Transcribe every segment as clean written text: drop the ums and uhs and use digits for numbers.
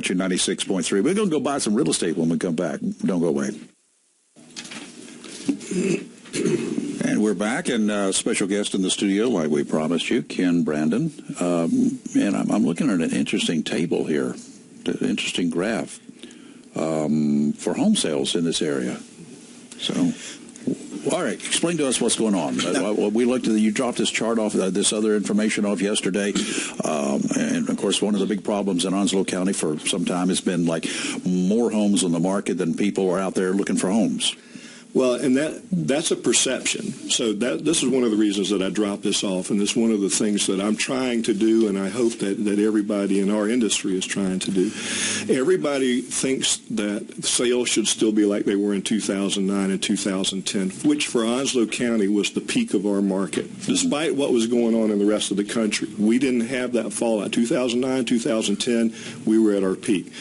Country 96.3. We're going to go buy some real estate when we come back. Don't go away. And we're back, and special guest in the studio, like we promised you, Ken Brandon. And I'm looking at an interesting table here, an interesting graph for home sales in this area. So, all right, explain to us what's going on. We looked at you dropped this chart off, this other information off yesterday, and of course, one of the big problems in Onslow County for some time has been like more homes on the market than people are out there looking for homes. Well, and that's a perception. So this is one of the reasons that I dropped this off, and it's one of the things that I'm trying to do, and I hope that everybody in our industry is trying to do. Everybody thinks that sales should still be like they were in 2009 and 2010, which for Onslow County was the peak of our market. Despite what was going on in the rest of the country, we didn't have that fallout. 2009, 2010, we were at our peak.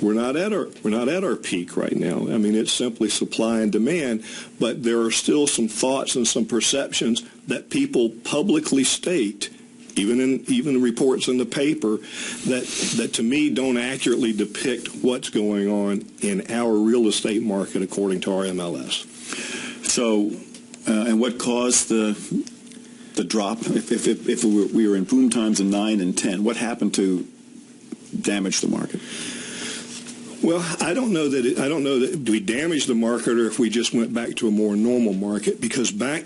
We're not at our peak right now. I mean, it's simply supply and demand, but there are still some thoughts and some perceptions that people publicly state, even in reports in the paper, that to me don't accurately depict what's going on in our real estate market according to our MLS. So, and what caused the drop? If we were in boom times in 9 and 10, what happened to damage the market? Well, I don't know that we damaged the market or if we just went back to a more normal market, because back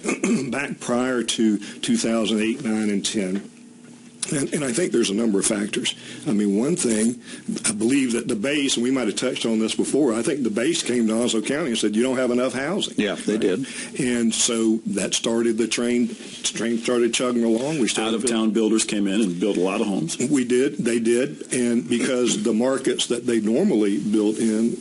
prior to 2008, 9, and 10, and I think there's a number of factors. I mean, one thing, I believe that the base, and we might have touched on this before, I think the base came to Onslow County and said, you don't have enough housing. Yeah, they did. And so that started the train started chugging along. We started out-of-town builders came in and built a lot of homes. We did. They did. And because the markets that they normally built in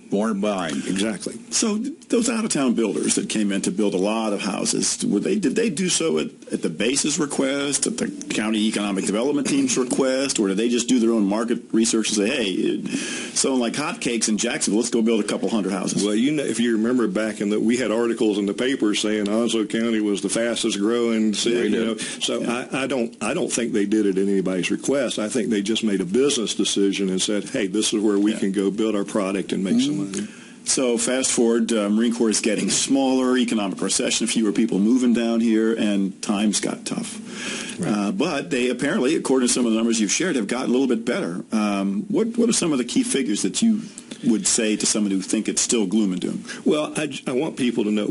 weren't buying. Exactly. So those out-of-town builders that came in to build a lot of houses, did they do so at the base's request, at the county economic development team's request, or did they just do their own market research and say, hey, selling like hotcakes in Jacksonville, let's go build a couple hundred houses? Well, if you remember back we had articles in the paper saying Onslow County was the fastest growing city. So I don't think they did it at anybody's request. I think they just made a business decision and said, hey, this is where we can go build our product and make some money. So fast forward, Marine Corps is getting smaller, economic recession, fewer people moving down here, and times got tough. Right. But they apparently, according to some of the numbers you've shared, have gotten a little bit better. What are some of the key figures that you would say to someone who think it's still gloom and doom? Well, I want people to know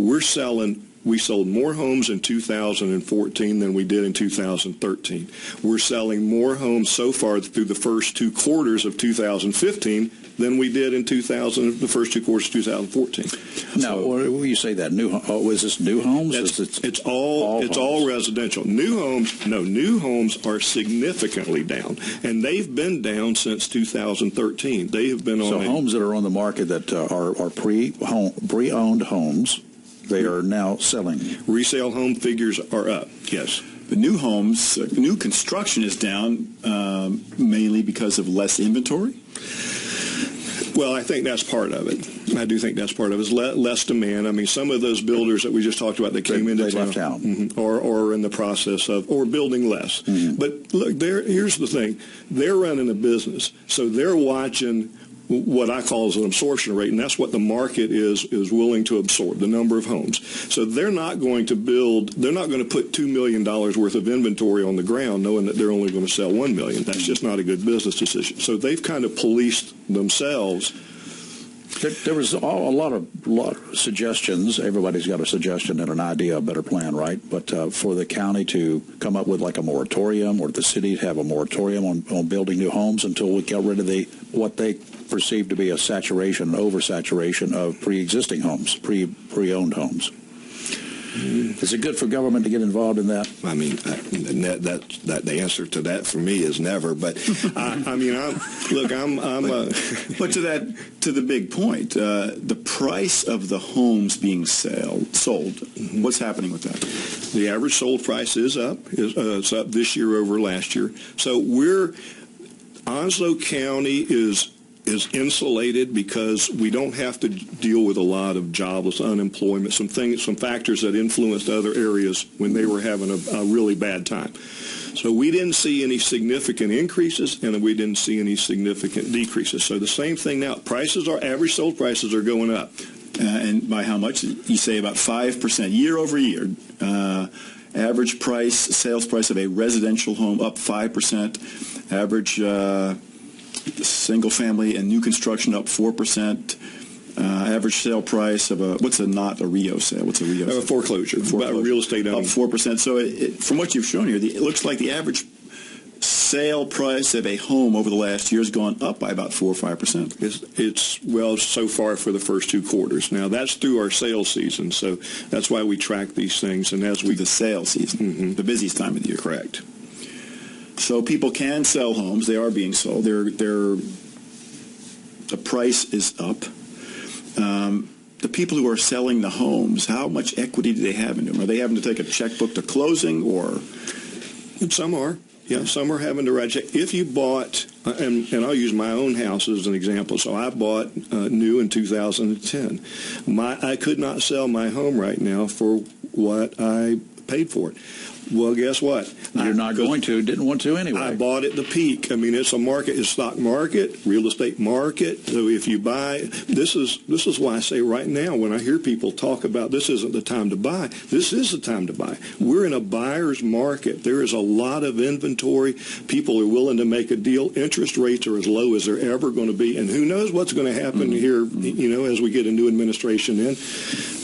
we sold more homes in 2014 than we did in 2013. We're selling more homes so far through the first 2 quarters of 2015 than we did in the first 2 quarters of 2014. Now, when you say that, is this new homes? It's all residential. New homes are significantly down, and they've been down since 2013. They have been on homes that are on the market that are pre-owned homes. They are now selling. Resale home figures are up, yes. The new homes, new construction is down mainly because of less inventory? Well, I think that's part of it. I do think that's part of it. It's less demand. I mean, some of those builders that we just talked about that came into town, left town. Mm-hmm, or in the process of, or building less. Mm-hmm. But look, here's the thing. They're running a business, so they're watching what I call as an absorption rate, and that's what the market is willing to absorb, the number of homes. So they're not going to put $2 million worth of inventory on the ground knowing that they're only going to sell $1 million. That's just not a good business decision. So they've kind of policed themselves. There was a lot of suggestions. Everybody's got a suggestion and an idea, a better plan, right? But for the county to come up with like a moratorium, or the city to have a moratorium on building new homes until we get rid of what they perceive to be a oversaturation of pre-existing homes, pre-owned homes. Is it good for government to get involved in that? I mean, that the answer to that for me is never. But I mean, But to the big point, the price of the homes being sold. Mm-hmm. What's happening with that? The average sold price is up. It's up this year over last year. So Onslow County is insulated because we don't have to deal with a lot of jobless unemployment, some factors that influenced other areas when they were having a really bad time. So we didn't see any significant increases, and we didn't see any significant decreases. So the same thing now. Average sold prices are going up. And by how much? You say about 5% year over year. Average price, sales price of a residential home up 5%. Average single family and new construction up 4%. Average sale price of a REO sale? What's a REO sale? Foreclosure. About real estate up 4%. So from what you've shown here, it looks like the average sale price of a home over the last year has gone up by about 4 or 5%. It's so far for the first 2 quarters. Now that's through our sales season, so that's why we track these things. And as we the sales season, the busiest time of the year. Correct. So people can sell homes; they are being sold. The price is up. The people who are selling the homes, how much equity do they have in them? Are they having to take a checkbook to closing, or? Some are. Yeah, some are having to write check. If you bought, and I'll use my own house as an example. So I bought new in 2010. I could not sell my home right now for what I paid for it. Well, guess what? You're not going to. Didn't want to anyway. I bought at the peak. I mean, it's a market. It's stock market, real estate market. So if you buy, this is why I say right now when I hear people talk about this isn't the time to buy, this is the time to buy. We're in a buyer's market. There is a lot of inventory. People are willing to make a deal. Interest rates are as low as they're ever going to be. And who knows what's going to happen here, as we get a new administration in.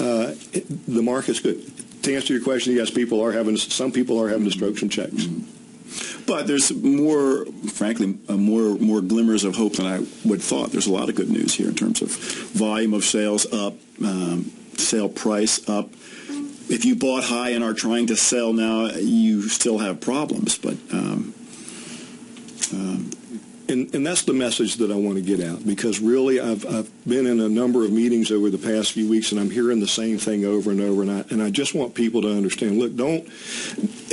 The market's good. To answer your question, yes, some people are having to stroke some checks. But there's more, frankly, more glimmers of hope than I would thought. There's a lot of good news here in terms of volume of sales up, sale price up. If you bought high and are trying to sell now, you still have problems. But And that's the message that I want to get out, because really I've been in a number of meetings over the past few weeks, and I'm hearing the same thing over and over, and I just want people to understand, look,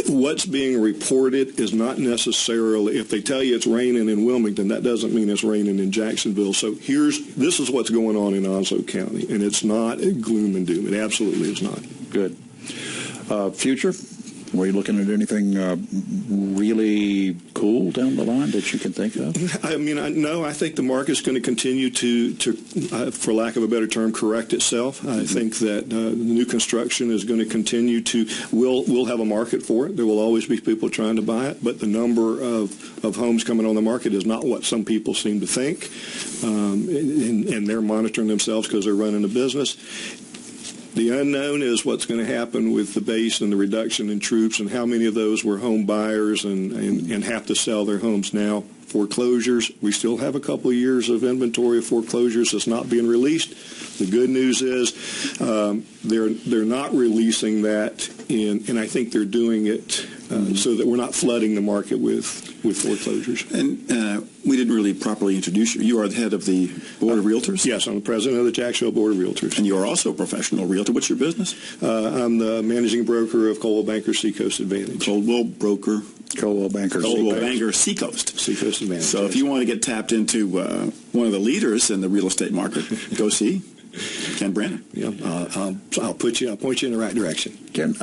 what's being reported is not necessarily, if they tell you it's raining in Wilmington, that doesn't mean it's raining in Jacksonville. So this is what's going on in Onslow County, and it's not gloom and doom. It absolutely is not. Good. Future? Were you looking at anything really cool down the line that you can think of? No, I think the market's going to continue to for lack of a better term, correct itself. I think that the new construction is going to continue to, we'll have a market for it. There will always be people trying to buy it, but the number of homes coming on the market is not what some people seem to think, and they're monitoring themselves because they're running a business. The unknown is what's going to happen with the base and the reduction in troops, and how many of those were home buyers and have to sell their homes now. Foreclosures, we still have a couple of years of inventory of foreclosures that's not being released. The good news is they're not releasing that, and I think they're doing it so that we're not flooding the market with foreclosures. And we didn't really properly introduce you. You are the head of the Board of Realtors? Yes, I'm the president of the Jacksonville Board of Realtors. And you are also a professional realtor. What's your business? I'm the managing broker of Coldwell Banker Seacoast Advantage. Coldwell Banker Seacoast. Seacoast Advantage. So if you want to get tapped into one of the leaders in the real estate market, go see Ken Brandon. Yeah, I'll point you in the right direction. Ken,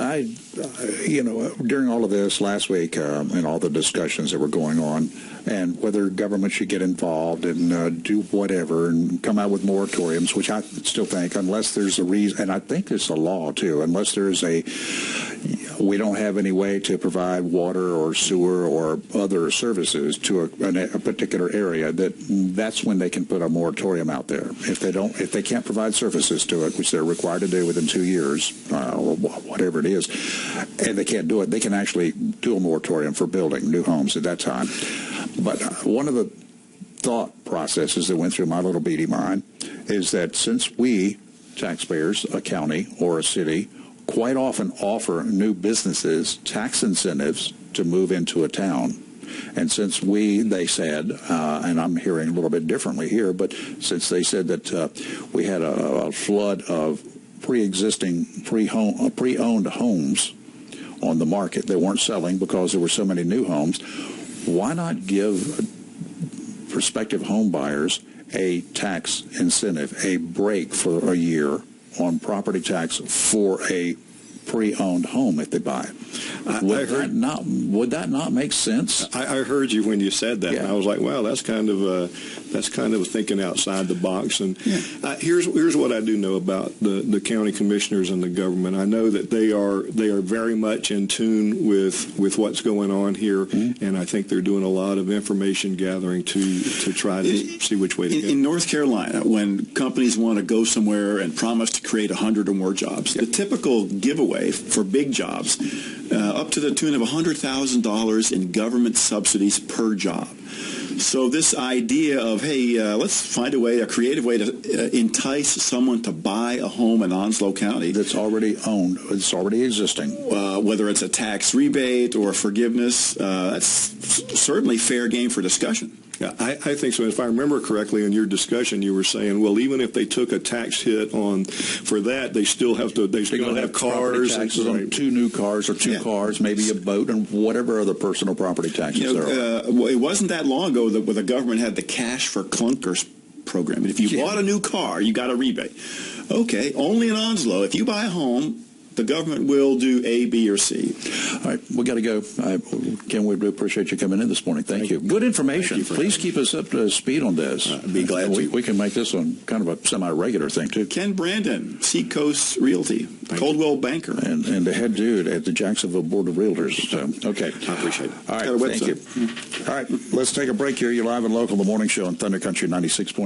during all of this last week and all the discussions that were going on, and whether government should get involved and do whatever and come out with moratoriums, which I still think, unless there's a reason, and I think it's a law too, unless there's we don't have any way to provide water or sewer or other services to a particular area, that's when they can put a moratorium out there. If they can't provide services to it, which they're required to do within 2 years, or whatever it is, and they can't do it, they can actually do a moratorium for building new homes at that time. But one of the thought processes that went through my little beady mind is that since we, taxpayers, a county or a city, quite often offer new businesses tax incentives to move into a town, and since they said, and I'm hearing a little bit differently here, but since they said that we had a flood of pre-existing pre-owned homes on the market that weren't selling because there were so many new homes, why not give prospective home buyers a tax incentive, a break for a year on property tax for a pre-owned home if they buy it. Would that not make sense? I heard you when you said that, and I was like, wow, that's kind of thinking outside the box. And here's what I do know about the county commissioners and the government. I know that they are very much in tune with what's going on here, and I think they're doing a lot of information gathering to try to see which way to go. In North Carolina, when companies want to go somewhere and promise to create 100 or more jobs, the typical giveaway for big jobs, up to the tune of $100,000 in government subsidies per job. So this idea of, hey, let's find a creative way to entice someone to buy a home in Onslow County. That's already owned. It's already existing. Whether it's a tax rebate or forgiveness, that's certainly fair game for discussion. Yeah, I think so. If I remember correctly in your discussion, you were saying, well, even if they took a tax hit for that, they still have to. They still have cars, taxes on 2 new cars or 2 cars, maybe a boat, and whatever other personal property taxes there are. It wasn't that long ago that the government had the Cash for Clunkers program. And if you bought a new car, you got a rebate. Okay, only in Onslow, if you buy a home, the government will do A, B, or C. All right, we got to go. Ken, we do appreciate you coming in this morning. Thank you. Good information. Please keep us up to speed on this. I'd be glad to. We can make this one kind of a semi-regular thing, too. Ken Brandon, Seacoast Realty, Coldwell Banker. And the head dude at the Jacksonville Board of Realtors. Okay. I appreciate it. All right, thank you. All right, let's take a break here. You're live and local, the morning show on Thunder Country 96.